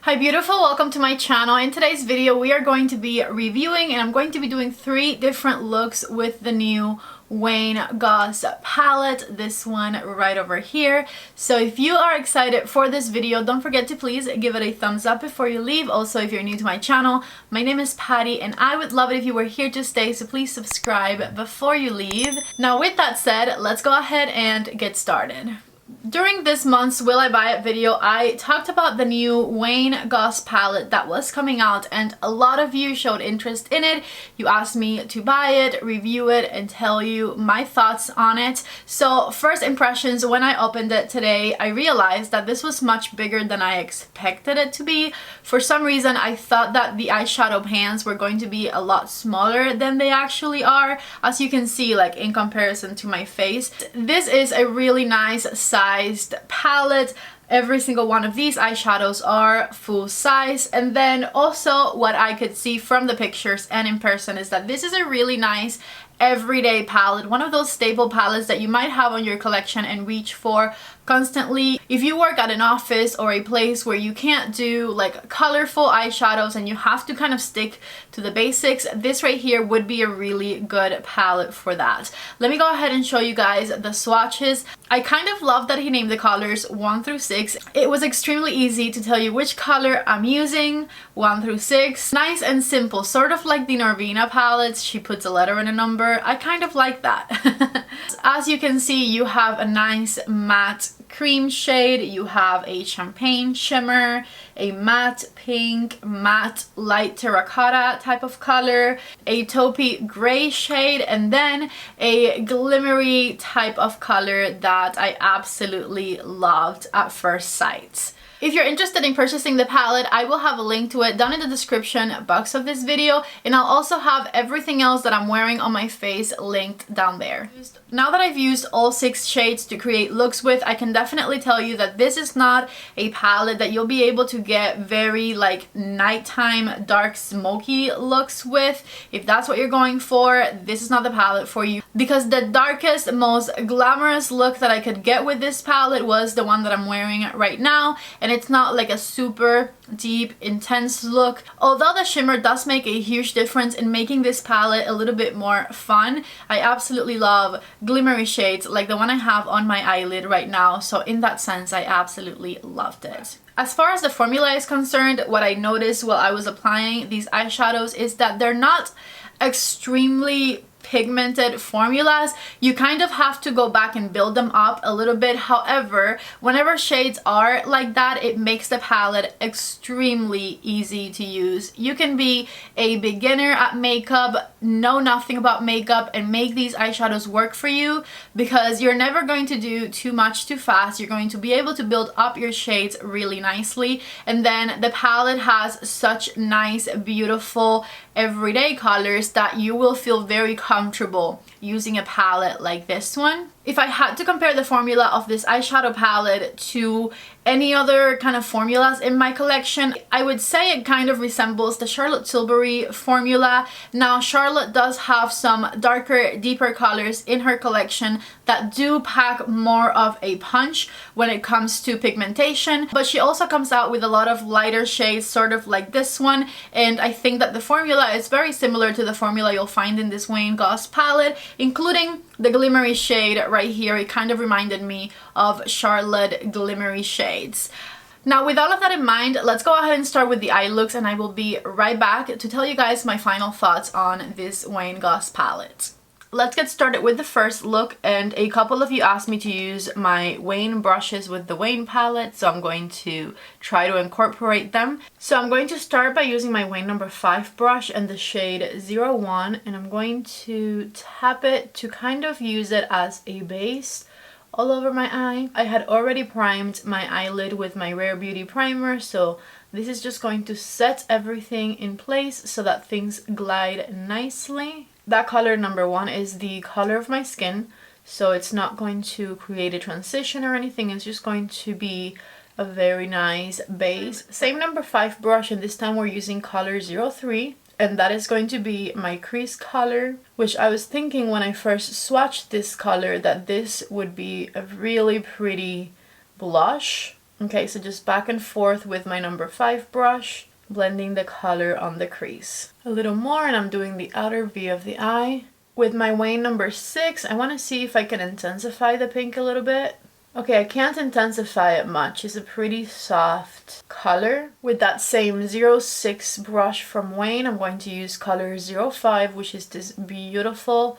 Hi beautiful, welcome to my channel. In today's video we are going to be reviewing and I'm going to be doing 3 different looks with the new Wayne Goss palette, this one right over here. So if you are excited for this video, don't forget to please give it a thumbs up before you leave. Also, if you're new to my channel, my name is Patty and I would love it if you were here to stay, so please subscribe before you leave. Now with that said, let's go ahead and get started. During this month's Will I Buy It video, I talked about the new Wayne Goss palette that was coming out and a lot of you showed interest in it. You asked me to buy it, review it, and tell you my thoughts on it. So first impressions, when I opened it today, I realized that this was much bigger than I expected it to be. For some reason, I thought that the eyeshadow pans were going to be a lot smaller than they actually are. As you can see, like in comparison to my face, this is a really nice sized palette. Every single one of these eyeshadows are full size, and then also what I could see from the pictures and in person is that this is a really nice everyday palette, one of those staple palettes that you might have on your collection and reach for constantly. If you work at an office or a place where you can't do like colorful eyeshadows and you have to kind of stick to the basics, this right here would be a really good palette for that. Let me go ahead and show you guys the swatches. I kind of love that he named the colors 1 through 6. It was extremely easy to tell you which color I'm using, 1 through 6. Nice and simple, sort of like the Norvina palettes. She puts a letter and a number. I kind of like that. As you can see, you have a nice matte cream shade, you have a champagne shimmer, a matte pink, matte light terracotta type of color, a taupey gray shade, and then a glimmery type of color that I absolutely loved at first sight. If you're interested in purchasing the palette, I will have a link to it down in the description box of this video, and I'll also have everything else that I'm wearing on my face linked down there. Now that I've used all 6 shades to create looks with, I can definitely tell you that this is not a palette that you'll be able to get very like nighttime dark smoky looks with. If that's what you're going for, this is not the palette for you, because the darkest, most glamorous look that I could get with this palette was the one that I'm wearing right now, and it's not like a super deep intense look. Although the shimmer does make a huge difference in making this palette a little bit more fun, I absolutely love glimmery shades like the one I have on my eyelid right now, so in that sense I absolutely loved it. As far as the formula is concerned, what I noticed while I was applying these eyeshadows is that they're not extremely pigmented formulas. You kind of have to go back and build them up a little bit. However, whenever shades are like that, it makes the palette extremely easy to use. You can be a beginner at makeup, know nothing about makeup, and make these eyeshadows work for you, because you're never going to do too much too fast. You're going to be able to build up your shades really nicely, and then the palette has such nice, beautiful everyday colors that you will feel very comfortable using a palette like this one. If I had to compare the formula of this eyeshadow palette to any other kind of formulas in my collection, I would say it kind of resembles the Charlotte Tilbury formula. Now, Charlotte does have some darker, deeper colors in her collection that do pack more of a punch when it comes to pigmentation, but she also comes out with a lot of lighter shades, sort of like this one, and I think that the formula is very similar to the formula you'll find in this Wayne Goss palette, including the glimmery shade right here. It kind of reminded me of Charlotte glimmery shades. Now, with all of that in mind, let's go ahead and start with the eye looks, and I will be right back to tell you guys my final thoughts on this Wayne Goss palette. Let's get started with the first look, and a couple of you asked me to use my Wayne brushes with the Wayne palette, so I'm going to try to incorporate them. So I'm going to start by using my Wayne number 5 brush and the shade 01, and I'm going to tap it to kind of use it as a base all over my eye. I had already primed my eyelid with my Rare Beauty primer, so this is just going to set everything in place so that things glide nicely. That color number 1 is the color of my skin, so it's not going to create a transition or anything. It's just going to be a very nice base. Same number 5 brush, and this time we're using color 03, and that is going to be my crease color, which I was thinking when I first swatched this color that this would be a really pretty blush. Okay, so just back and forth with my number 5 brush, blending the color on the crease. A little more, and I'm doing the outer V of the eye. With my Wayne number 6, I want to see if I can intensify the pink a little bit. Okay, I can't intensify it much. It's a pretty soft color. With that same 06 brush from Wayne, I'm going to use color 05, which is this beautiful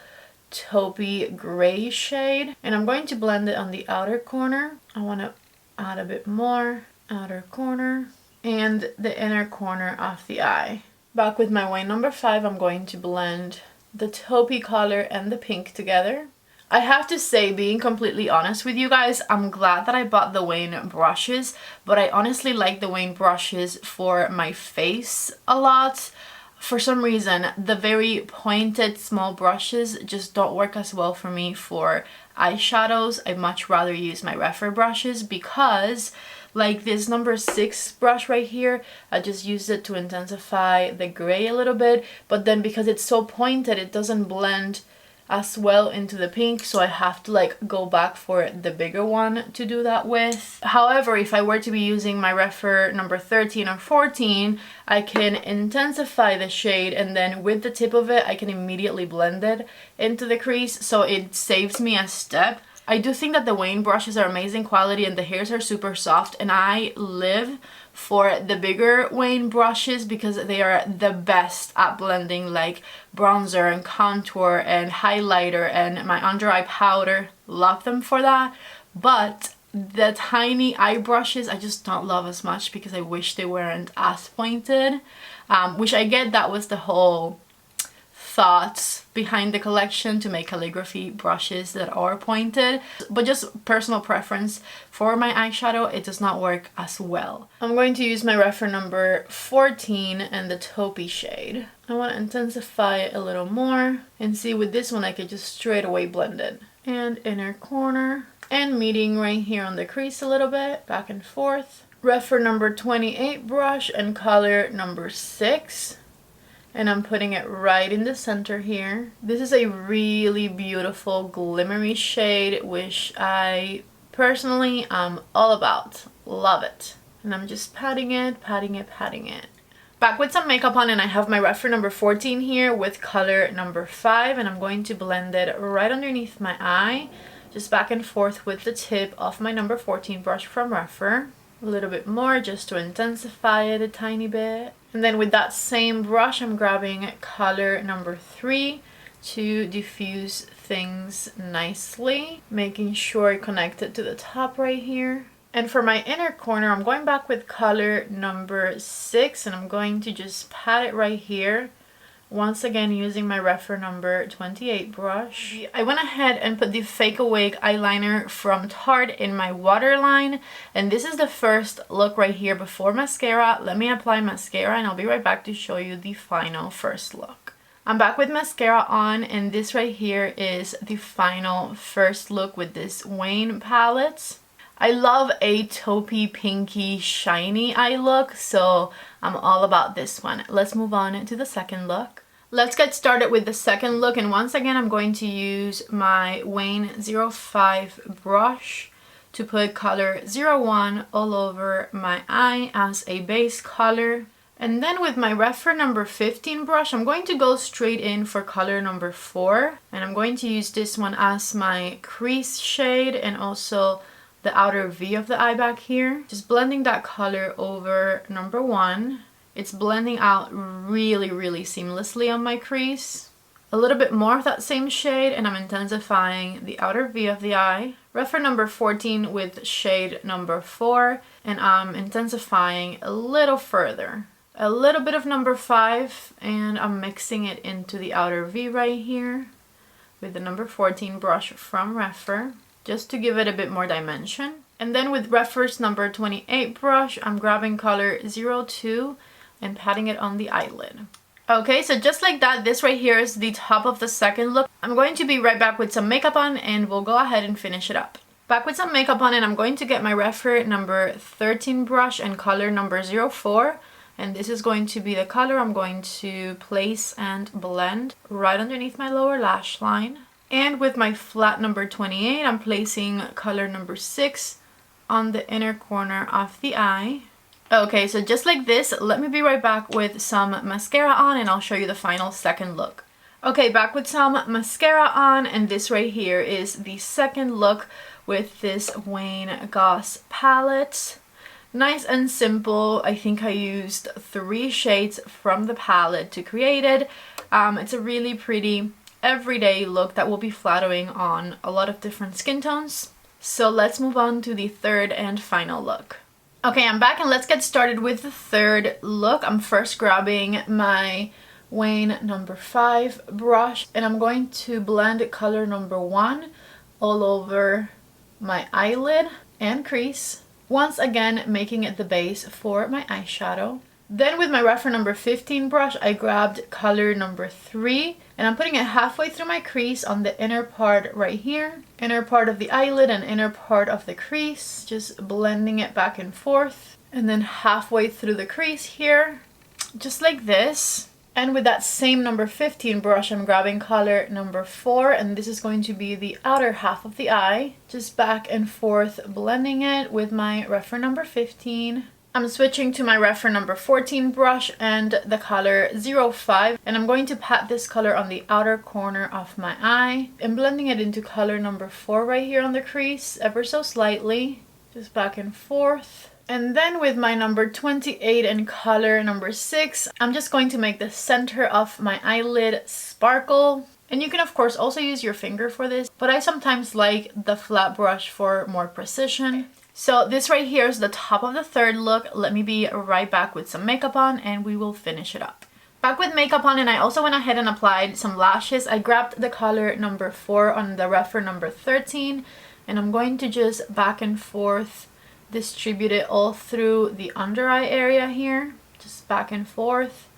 taupey gray shade. And I'm going to blend it on the outer corner. I want to add a bit more. Outer corner. And the inner corner of the eye. Back with my Wayne number 5, I'm going to blend the taupey color and the pink together. I have to say, being completely honest with you guys, I'm glad that I bought the Wayne brushes, but I honestly like the Wayne brushes for my face a lot. For some reason, the very pointed small brushes just don't work as well for me for eyeshadows. I much rather use my refer brushes because like this number 6 brush right here, I just used it to intensify the gray a little bit, but then because it's so pointed, it doesn't blend as well into the pink, so I have to like go back for the bigger one to do that with. However, if I were to be using my refer number 13 or 14, I can intensify the shade, and then with the tip of it I can immediately blend it into the crease, so it saves me a step. I do think that the Wayne brushes are amazing quality and the hairs are super soft, and I live for the bigger Wayne brushes because they are the best at blending like bronzer and contour and highlighter and my under eye powder. Love them for that. But the tiny eye brushes I just don't love as much because I wish they weren't as pointed, which I get that was the whole thoughts behind the collection, to make calligraphy brushes that are pointed, but just personal preference for my eyeshadow, it does not work as well. I'm going to use my refer number 14 and the taupey shade. I want to intensify it a little more, and see with this one I could just straight away blend it. And inner corner, and meeting right here on the crease a little bit, back and forth. Refer number 28 brush and color number 6. And I'm putting it right in the center here. This is a really beautiful glimmery shade, which I personally am all about. Love it. And I'm just patting it, patting it, patting it. Back with some makeup on, and I have my refer number 14 here with color number 5, and I'm going to blend it right underneath my eye, just back and forth with the tip of my number 14 brush from refer. A little bit more just to intensify it a tiny bit. And then with that same brush, I'm grabbing color number 3 to diffuse things nicely, making sure I connect it to the top right here. And for my inner corner, I'm going back with color number 6, and I'm going to just pat it right here. Once again, using my refer number 28 brush. I went ahead and put the Fake Awake eyeliner from Tarte in my waterline. And this is the first look right here before mascara. Let me apply mascara and I'll be right back to show you the final first look. I'm back with mascara on, and this right here is the final first look with this Wayne palette. I love a taupey, pinky, shiny eye look, so I'm all about this one. Let's move on to the second look. Let's get started with the second look, and once again I'm going to use my Wayne 05 brush to put color 01 all over my eye as a base color. And then with my refer number 15 brush, I'm going to go straight in for color number 4, and I'm going to use this one as my crease shade and also the outer V of the eye back here. Just blending that color over number 1. It's blending out really seamlessly on my crease. A little bit more of that same shade, and I'm intensifying the outer V of the eye. Refer number 14 with shade number 4, and I'm intensifying a little further. A little bit of number 5, and I'm mixing it into the outer V right here with the number 14 brush from Refer, just to give it a bit more dimension. And then with Refer's number 28 brush, I'm grabbing color 02 and patting it on the eyelid. Okay, so just like that, this right here is the top of the second look. I'm going to be right back with some makeup on, and we'll go ahead and finish it up. Back with some makeup on, and I'm going to get my Refer number 13 brush and color number 04. And this is going to be the color I'm going to place and blend right underneath my lower lash line. And with my flat number 28, I'm placing color number 6 on the inner corner of the eye. Okay, so just like this, let me be right back with some mascara on and I'll show you the final second look. Okay, back with some mascara on, and this right here is the second look with this Wayne Goss palette. Nice and simple. I think I used 3 shades from the palette to create it. It's a really pretty everyday look that will be flattering on a lot of different skin tones. So let's move on to the third and final look. Okay, I'm back and let's get started with the third look. I'm first grabbing my Wayne number 5 brush and I'm going to blend color number 1 all over my eyelid and crease, once again making it the base for my eyeshadow. Then with my reference number 15 brush, I grabbed color number 3 and I'm putting it halfway through my crease on the inner part right here, inner part of the eyelid and inner part of the crease, just blending it back and forth, and then halfway through the crease here, just like this. And with that same number 15 brush, I'm grabbing color number 4, and this is going to be the outer half of the eye, just back and forth blending it with my reference number 15. I'm switching to my reference number 14 brush and the color 05, and I'm going to pat this color on the outer corner of my eye and blending it into color number 4 right here on the crease, ever so slightly, just back and forth. And then with my number 28 and color number 6, I'm just going to make the center of my eyelid sparkle. And you can of course also use your finger for this, but I sometimes like the flat brush for more precision. So this right here is the top of the third look. Let me be right back with some makeup on and we will finish it up. Back with makeup on, and I also went ahead and applied some lashes. I grabbed the color number 4 on the reference number 13 and I'm going to just back and forth distribute it all through the under eye area here, just back and forth.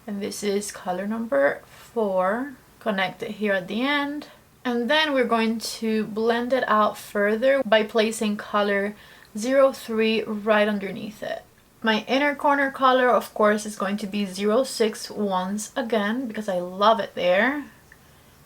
And this is color number 4. Connect it here at the end. And then we're going to blend it out further by placing color 03 right underneath it. My inner corner color, of course, is going to be 06 once again because I love it there.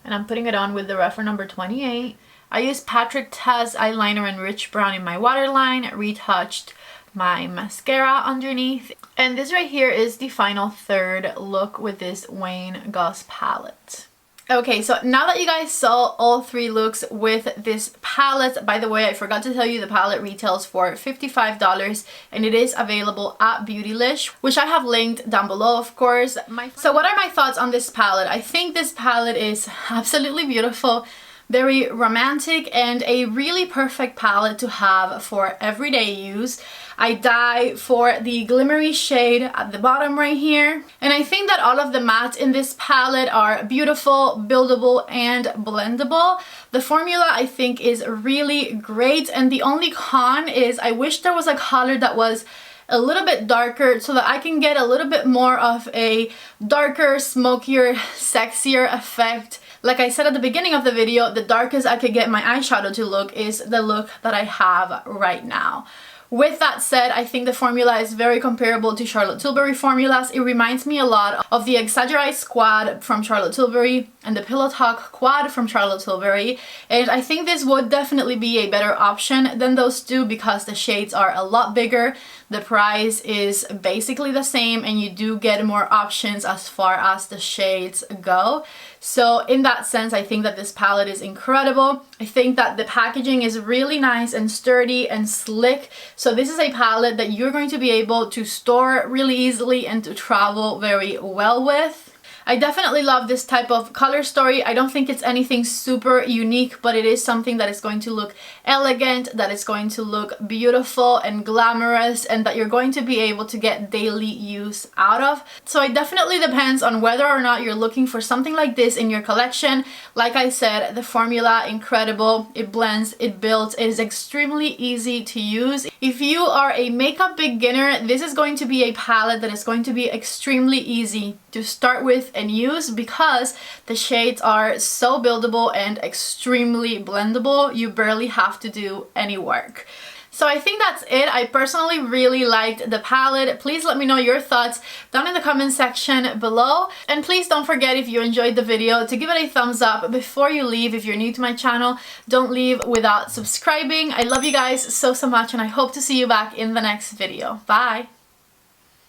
And I'm putting it on with the reference number 28. I used Patrick Ta's eyeliner in Rich Brown in my waterline, retouched my mascara underneath. And this right here is the final third look with this Wayne Goss palette. Okay, so now that you guys saw all 3 looks with this palette, by the way, I forgot to tell you the palette retails for $55 and it is available at Beautylish, which I have linked down below, of course. So what are my thoughts on this palette? I think this palette is absolutely beautiful, very romantic, and a really perfect palette to have for everyday use. I die for the glimmery shade at the bottom right here. And I think that all of the mattes in this palette are beautiful, buildable, and blendable. The formula I think is really great, and the only con is I wish there was a color that was a little bit darker so that I can get a little bit more of a darker, smokier, sexier effect. Like I said at the beginning of the video, the darkest I could get my eyeshadow to look is the look that I have right now. With that said, I think the formula is very comparable to Charlotte Tilbury formulas. It reminds me a lot of the Exaggerate Squad from Charlotte Tilbury and the Pillow Talk Quad from Charlotte Tilbury. And I think this would definitely be a better option than those two because the shades are a lot bigger. The price is basically the same and you do get more options as far as the shades go. So in that sense, I think that this palette is incredible. I think that the packaging is really nice and sturdy and slick. So this is a palette that you're going to be able to store really easily and to travel very well with. I definitely love this type of color story. I don't think it's anything super unique, but it is something that is going to look elegant, that is going to look beautiful and glamorous, and that you're going to be able to get daily use out of. So it definitely depends on whether or not you're looking for something like this in your collection. Like I said, the formula, incredible. It blends, it builds, it is extremely easy to use. If you are a makeup beginner, this is going to be a palette that is going to be extremely easy to start with and use because the shades are so buildable and extremely blendable. You barely have to do any work. So I think that's it. I personally really liked the palette. Please let me know your thoughts down in the comment section below. And please don't forget, if you enjoyed the video, to give it a thumbs up before you leave. If you're new to my channel, don't leave without subscribing. I love you guys so much, and I hope to see you back in the next video. Bye!